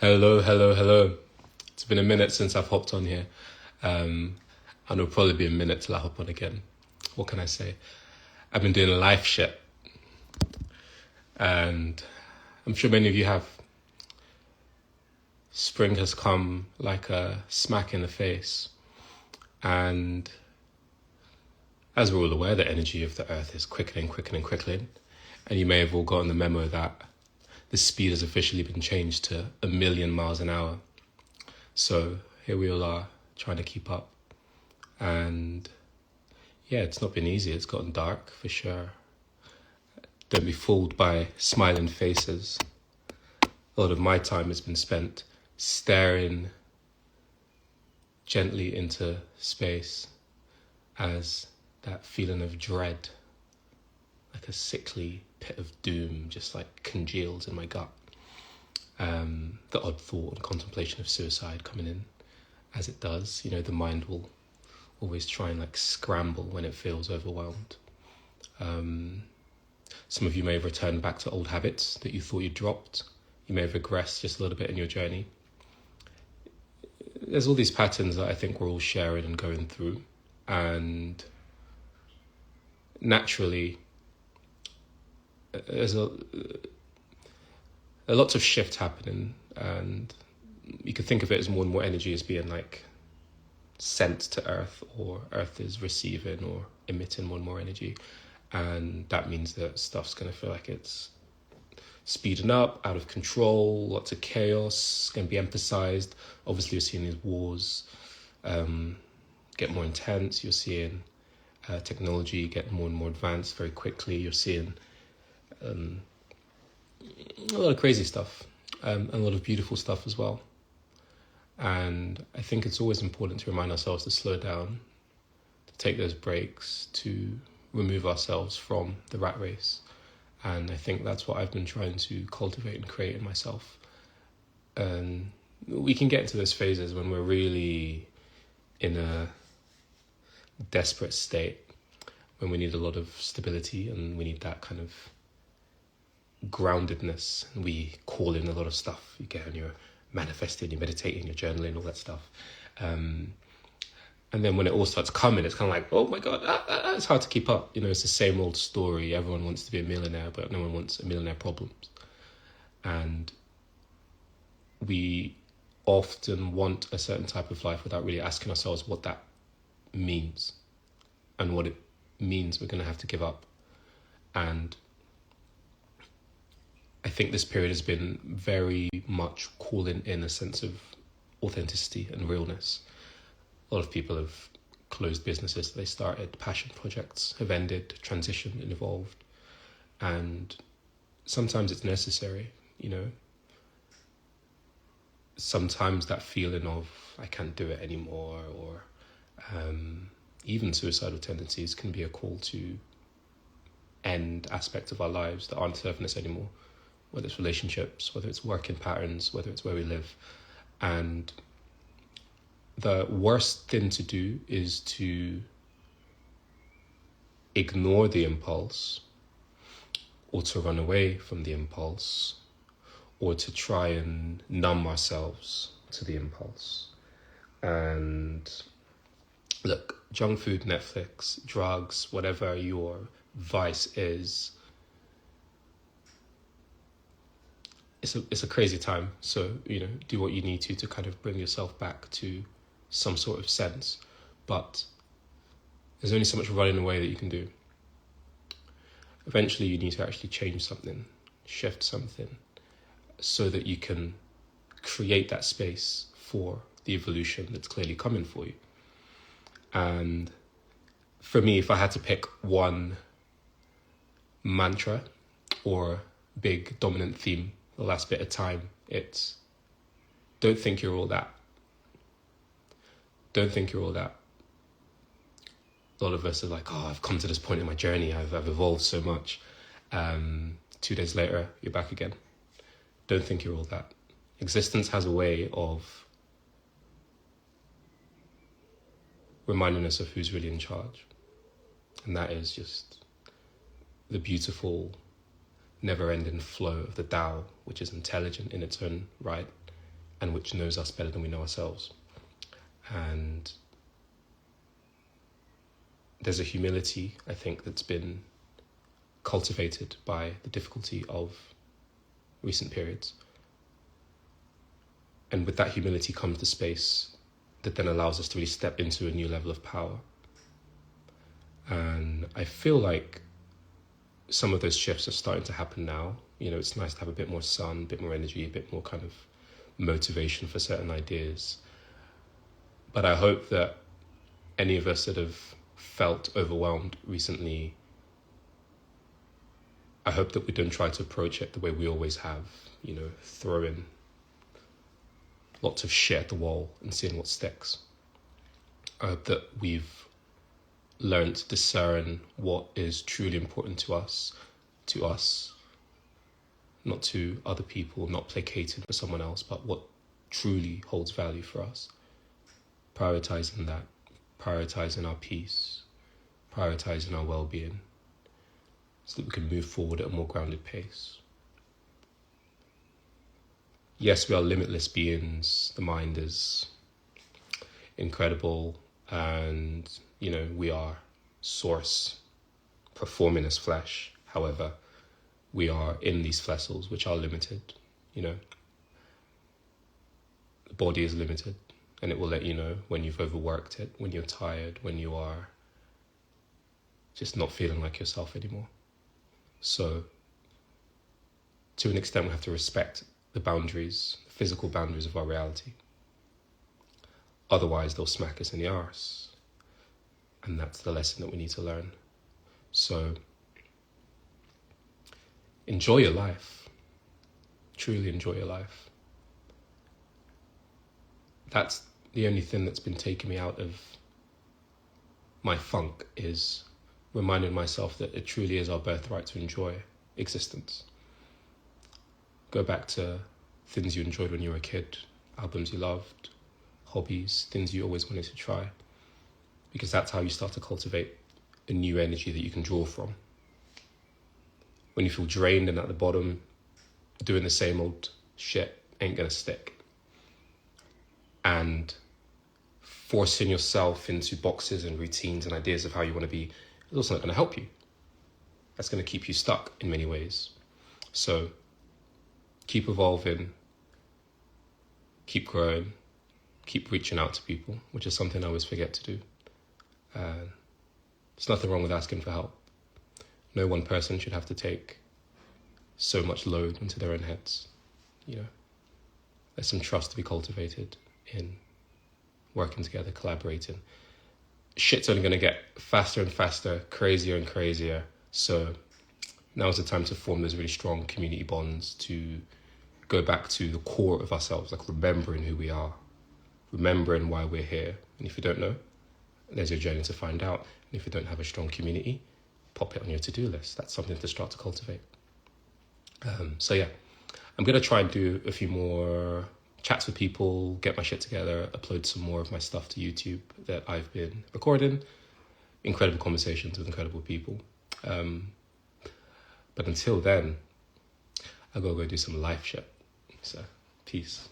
Hello, hello, hello. It's been a minute since I've hopped on here. And it'll probably be a minute till I hop on again. What can I say? I've been doing life shit. And I'm sure many of you have. Spring has come like a smack in the face. And as we're all aware, the energy of the earth is quickening, quickening, quickening. And you may have all gotten the memo that the speed has officially been changed to 1,000,000 miles an hour. So here we all are trying to keep up. And yeah, it's not been easy. It's gotten dark for sure. Don't be fooled by smiling faces. A lot of my time has been spent staring gently into space as that feeling of dread, like a sickly pit of doom, just like congeals in my gut. The odd thought and contemplation of suicide coming in as it does. You know, the mind will always try and like scramble when it feels overwhelmed. Some of you may have returned back to old habits that you thought you dropped. You may have regressed just a little bit in your journey. There's all these patterns that I think we're all sharing and going through. And naturally, there's a lots of shift happening, and you could think of it as more and more energy is being like sent to Earth, or Earth is receiving or emitting more and more energy. And that means that stuff's going to feel like it's speeding up, out of control, lots of chaos, going to be emphasized. Obviously, you're seeing these wars get more intense. You're seeing technology get more and more advanced very quickly. You're seeing a lot of crazy stuff, and a lot of beautiful stuff as well. And I think it's always important to remind ourselves to slow down, to take those breaks, to remove ourselves from the rat race. And I think that's what I've been trying to cultivate and create in myself. And we can get into those phases when we're really in a desperate state, when we need a lot of stability and we need that kind of groundedness. And we call in a lot of stuff. You get on your manifesting, you're meditating, you're journaling, all that stuff. And then when it all starts coming, it's kind of like, oh my God, it's hard to keep up. You know, it's the same old story. Everyone wants to be a millionaire, but no one wants a millionaire problems. And we often want a certain type of life without really asking ourselves what that means and what it means we're going to have to give up. And I think this period has been very much calling in a sense of authenticity and realness. A lot of people have closed businesses that they started, passion projects have ended, transitioned and evolved. And sometimes it's necessary, you know. Sometimes that feeling of I can't do it anymore, or even suicidal tendencies can be a call to end aspects of our lives that aren't serving us anymore, whether it's relationships, whether it's working patterns, whether it's where we live. And the worst thing to do is to ignore the impulse, or to run away from the impulse, or to try and numb ourselves to the impulse. And look, junk food, Netflix, drugs, whatever your vice is, it's a crazy time. So, you know, do what you need to kind of bring yourself back to some sort of sense. But there's only so much running away that you can do. Eventually you need to actually change something, shift something, so that you can create that space for the evolution that's clearly coming for you. And for me, if I had to pick one mantra or big dominant theme the last bit of time, it's don't think you're all that. Don't think you're all that. A lot of us are like, oh, I've come to this point in my journey. I've evolved so much. 2 days later, you're back again. Don't think you're all that. Existence has a way of reminding us of who's really in charge. And that is just the beautiful, never-ending flow of the Tao, which is intelligent in its own right and which knows us better than we know ourselves. And there's a humility, I think, that's been cultivated by the difficulty of recent periods. And with that humility comes the space that then allows us to really step into a new level of power. And I feel like some of those shifts are starting to happen now. You know, it's nice to have a bit more sun, a bit more energy, a bit more kind of motivation for certain ideas. But I hope that any of us that have felt overwhelmed recently, I hope that we don't try to approach it the way we always have, you know, throwing lots of shit at the wall and seeing what sticks. I hope that we've learned to discern what is truly important to us, not to other people, not placating for someone else, but what truly holds value for us. Prioritizing that, prioritizing our peace, prioritizing our well-being, so that we can move forward at a more grounded pace. Yes, we are limitless beings. The mind is incredible, and, you know, we are source performing as flesh. However, we are in these vessels which are limited, you know. The body is limited, and it will let you know when you've overworked it, when you're tired, when you are just not feeling like yourself anymore. So, to an extent, we have to respect the boundaries, the physical boundaries of our reality. Otherwise, they'll smack us in the arse. And that's the lesson that we need to learn. So, enjoy your life. Truly enjoy your life. That's the only thing that's been taking me out of my funk, is reminding myself that it truly is our birthright to enjoy existence. Go back to things you enjoyed when you were a kid, albums you loved, hobbies, things you always wanted to try, because that's how you start to cultivate a new energy that you can draw from. When you feel drained and at the bottom, doing the same old shit ain't gonna stick. And forcing yourself into boxes and routines and ideas of how you want to be is also not going to help you. That's going to keep you stuck in many ways. So keep evolving, keep growing, keep reaching out to people, which is something I always forget to do. There's nothing wrong with asking for help. No one person should have to take so much load into their own heads. You know, there's some trust to be cultivated in working together, collaborating. Shit's only going to get faster and faster, crazier and crazier. So now's the time to form those really strong community bonds, to go back to the core of ourselves, like remembering who we are, remembering why we're here. And if you don't know, there's your journey to find out. And if you don't have a strong community, pop it on your to-do list. That's something to start to cultivate. So yeah, I'm going to try and do a few more chats with people, get my shit together, upload some more of my stuff to YouTube that I've been recording. Incredible conversations with incredible people. But until then, I'll go do some life shit. So, peace.